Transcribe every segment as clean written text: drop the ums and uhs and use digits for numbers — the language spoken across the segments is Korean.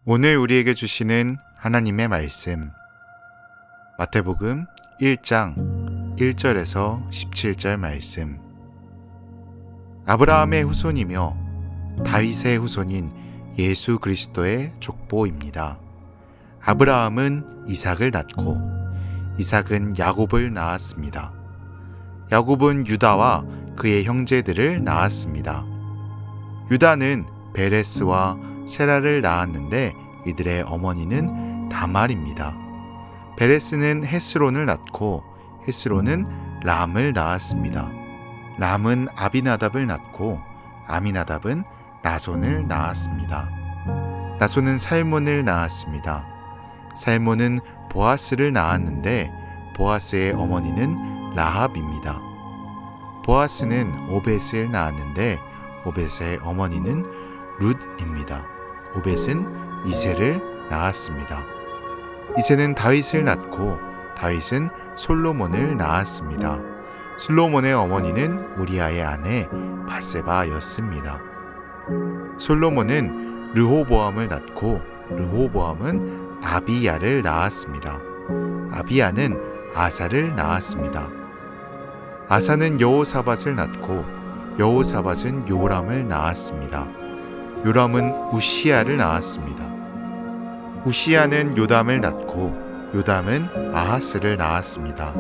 오늘 우리에게 주시는 하나님의 말씀, 마태복음 1장 1절에서 17절 말씀. 아브라함의 후손이며 다윗의 후손인 예수 그리스도의 족보입니다. 아브라함은 이삭을 낳고 이삭은 야곱을 낳았습니다. 야곱은 유다와 그의 형제들을 낳았습니다. 유다는 베레스와 세라를 낳았는데 이들의 어머니는 다말입니다. 베레스는 헤스론을 낳고 헤스론은 람을 낳았습니다. 람은 아비나답을 낳고 아미나답은 나손을 낳았습니다. 나손은 살몬을 낳았습니다. 살몬은 보아스를 낳았는데 보아스의 어머니는 라합입니다. 보아스는 오벳을 낳았는데 오벳의 어머니는 룻입니다. 오벳은 이새를 낳았습니다. 이새는 다윗을 낳고 다윗은 솔로몬을 낳았습니다. 솔로몬의 어머니는 우리아의 아내 바세바였습니다. 솔로몬은 르호보암을 낳고 르호보암은 아비야를 낳았습니다. 아비야는 아사를 낳았습니다. 아사는 여호사밧을 낳고 여호사밧은 요람을 낳았습니다. 요람은 우시야를 낳았습니다. 우시야는 요담을 낳고 요담은 아하스를 낳았습니다.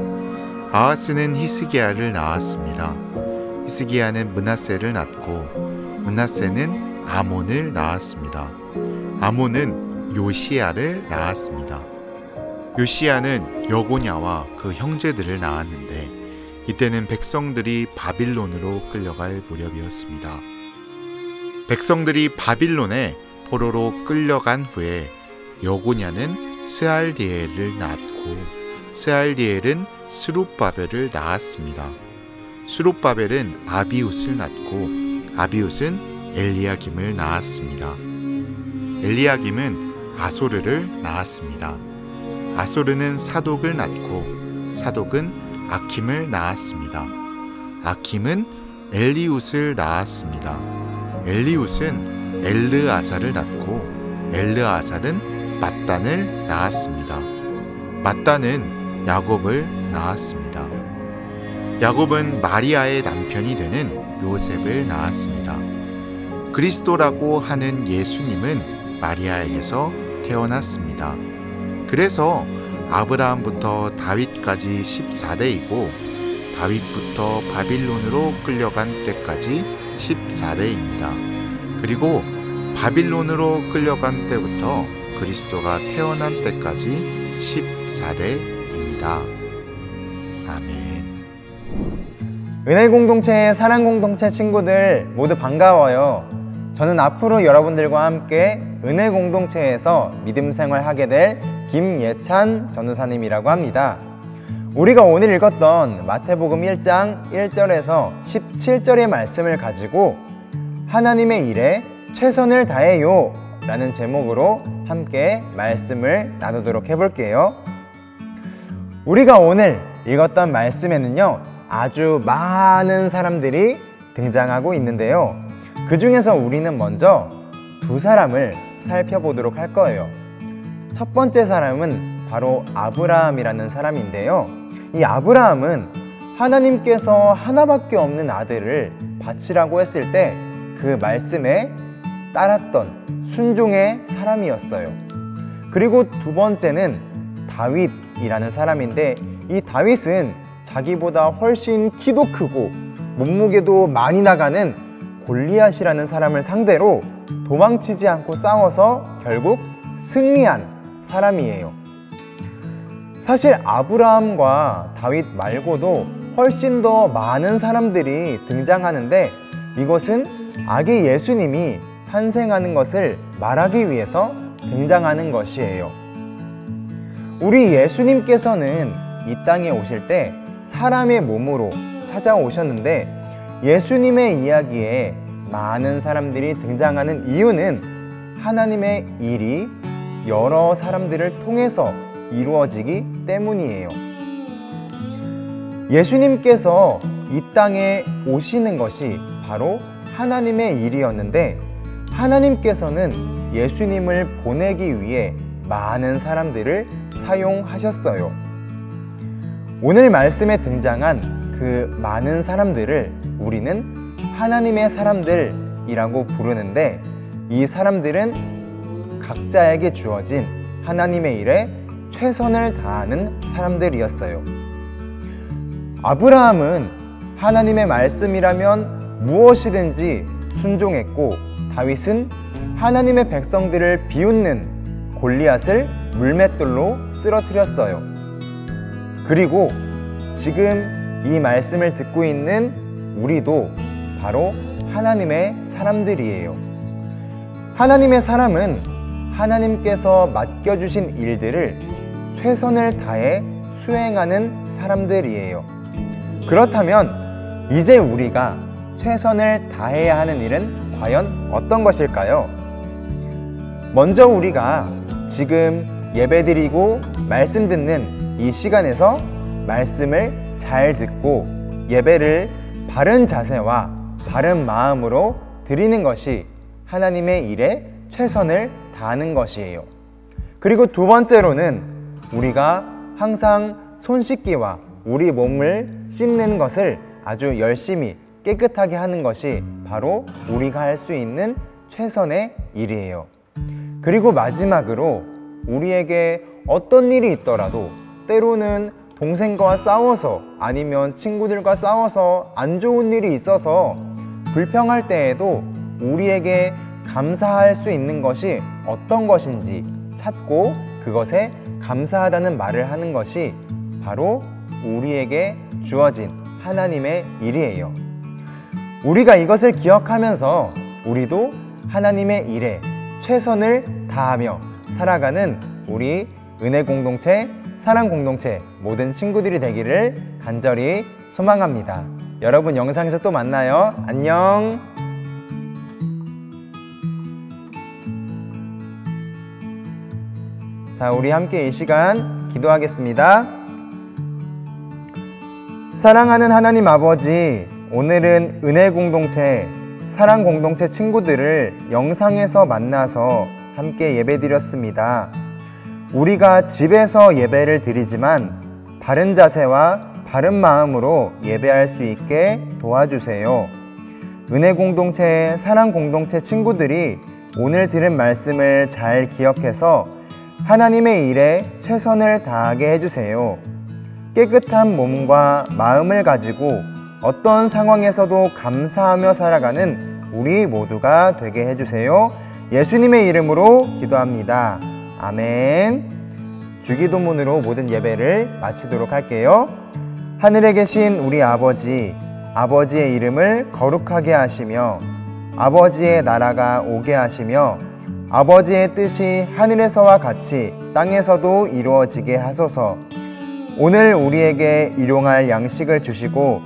아하스는 히스기야를 낳았습니다. 히스기야는 므낫세를 낳고 므낫세는 아몬을 낳았습니다. 아몬은 요시야를 낳았습니다. 요시야는 여고냐와 그 형제들을 낳았는데 이때는 백성들이 바빌론으로 끌려갈 무렵이었습니다. 백성들이 바빌론에 포로로 끌려간 후에 여고냐는 스알디엘을 낳고 스알디엘은 스룹바벨을 낳았습니다. 스룹바벨은 아비웃을 낳고 아비웃은 엘리야김을 낳았습니다. 엘리야김은 아소르를 낳았습니다. 아소르는 사독을 낳고 사독은 아킴을 낳았습니다. 아킴은 엘리웃을 낳았습니다. 엘리웃은 엘르아살을 낳고 엘르아살은 맏단을 낳았습니다. 맏단은 야곱을 낳았습니다. 야곱은 마리아의 남편이 되는 요셉을 낳았습니다. 그리스도라고 하는 예수님은 마리아에게서 태어났습니다. 그래서 아브라함부터 다윗까지 14대이고 다윗부터 바빌론으로 끌려간 때까지 14대입니다. 그리고 바빌론으로 끌려간 때부터 그리스도가 태어난 때까지 14대입니다. 아멘. 은혜공동체의 사랑공동체 친구들 모두 반가워요. 저는 앞으로 여러분들과 함께 은혜공동체에서 믿음생활하게 될 김예찬 전도사님이라고 합니다. 우리가 오늘 읽었던 마태복음 1장 1절에서 17절의 말씀을 가지고 하나님의 일에 최선을 다해요 라는 제목으로 함께 말씀을 나누도록 해볼게요. 우리가 오늘 읽었던 말씀에는요, 아주 많은 사람들이 등장하고 있는데요, 그 중에서 우리는 먼저 두 사람을 살펴보도록 할 거예요. 첫 번째 사람은 바로 아브라함이라는 사람인데요, 이 아브라함은 하나님께서 하나밖에 없는 아들을 바치라고 했을 때 그 말씀에 따랐던 순종의 사람이었어요. 그리고 두 번째는 다윗이라는 사람인데, 이 다윗은 자기보다 훨씬 키도 크고 몸무게도 많이 나가는 골리앗이라는 사람을 상대로 도망치지 않고 싸워서 결국 승리한 사람이에요. 사실 아브라함과 다윗 말고도 훨씬 더 많은 사람들이 등장하는데, 이것은 아기 예수님이 탄생하는 것을 말하기 위해서 등장하는 것이에요. 우리 예수님께서는 이 땅에 오실 때 사람의 몸으로 찾아오셨는데, 예수님의 이야기에 많은 사람들이 등장하는 이유는 하나님의 일이 여러 사람들을 통해서 이루어지기 때문이에요. 예수님께서 이 땅에 오시는 것이 바로 하나님의 일이었는데, 하나님께서는 예수님을 보내기 위해 많은 사람들을 사용하셨어요. 오늘 말씀에 등장한 그 많은 사람들을 우리는 하나님의 사람들이라고 부르는데, 이 사람들은 각자에게 주어진 하나님의 일에 최선을 다하는 사람들이었어요. 아브라함은 하나님의 말씀이라면 무엇이든지 순종했고, 다윗은 하나님의 백성들을 비웃는 골리앗을 물맷돌로 쓰러뜨렸어요. 그리고 지금 이 말씀을 듣고 있는 우리도 바로 하나님의 사람들이에요. 하나님의 사람은 하나님께서 맡겨주신 일들을 최선을 다해 수행하는 사람들이에요. 그렇다면 이제 우리가 최선을 다해야 하는 일은 과연 어떤 것일까요? 먼저 우리가 지금 예배드리고 말씀 듣는 이 시간에서 말씀을 잘 듣고 예배를 바른 자세와 바른 마음으로 드리는 것이 하나님의 일에 최선을 다하는 것이에요. 그리고 두 번째로는 우리가 항상 손 씻기와 우리 몸을 씻는 것을 아주 열심히 깨끗하게 하는 것이 바로 우리가 할 수 있는 최선의 일이에요. 그리고 마지막으로 우리에게 어떤 일이 있더라도, 때로는 동생과 싸워서 아니면 친구들과 싸워서 안 좋은 일이 있어서 불평할 때에도 우리에게 감사할 수 있는 것이 어떤 것인지 찾고 그것에 감사하다는 말을 하는 것이 바로 우리에게 주어진 하나님의 일이에요. 우리가 이것을 기억하면서 우리도 하나님의 일에 최선을 다하며 살아가는 우리 은혜 공동체, 사랑 공동체 모든 친구들이 되기를 간절히 소망합니다. 여러분, 영상에서 또 만나요. 안녕. 자, 우리 함께 이 시간 기도하겠습니다. 사랑하는 하나님 아버지, 오늘은 은혜 공동체, 사랑 공동체 친구들을 영상에서 만나서 함께 예배드렸습니다. 우리가 집에서 예배를 드리지만 바른 자세와 바른 마음으로 예배할 수 있게 도와주세요. 은혜 공동체, 사랑 공동체 친구들이 오늘 들은 말씀을 잘 기억해서 하나님의 일에 최선을 다하게 해주세요. 깨끗한 몸과 마음을 가지고 어떤 상황에서도 감사하며 살아가는 우리 모두가 되게 해주세요. 예수님의 이름으로 기도합니다. 아멘. 주기도문으로 모든 예배를 마치도록 할게요. 하늘에 계신 우리 아버지, 아버지의 이름을 거룩하게 하시며 아버지의 나라가 오게 하시며 아버지의 뜻이 하늘에서와 같이 땅에서도 이루어지게 하소서. 오늘 우리에게 일용할 양식을 주시고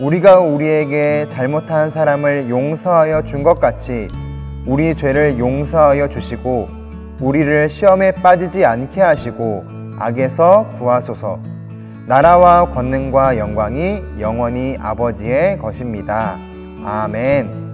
우리가 우리에게 잘못한 사람을 용서하여 준 것 같이 우리 죄를 용서하여 주시고 우리를 시험에 빠지지 않게 하시고 악에서 구하소서. 나라와 권능과 영광이 영원히 아버지의 것입니다. 아멘.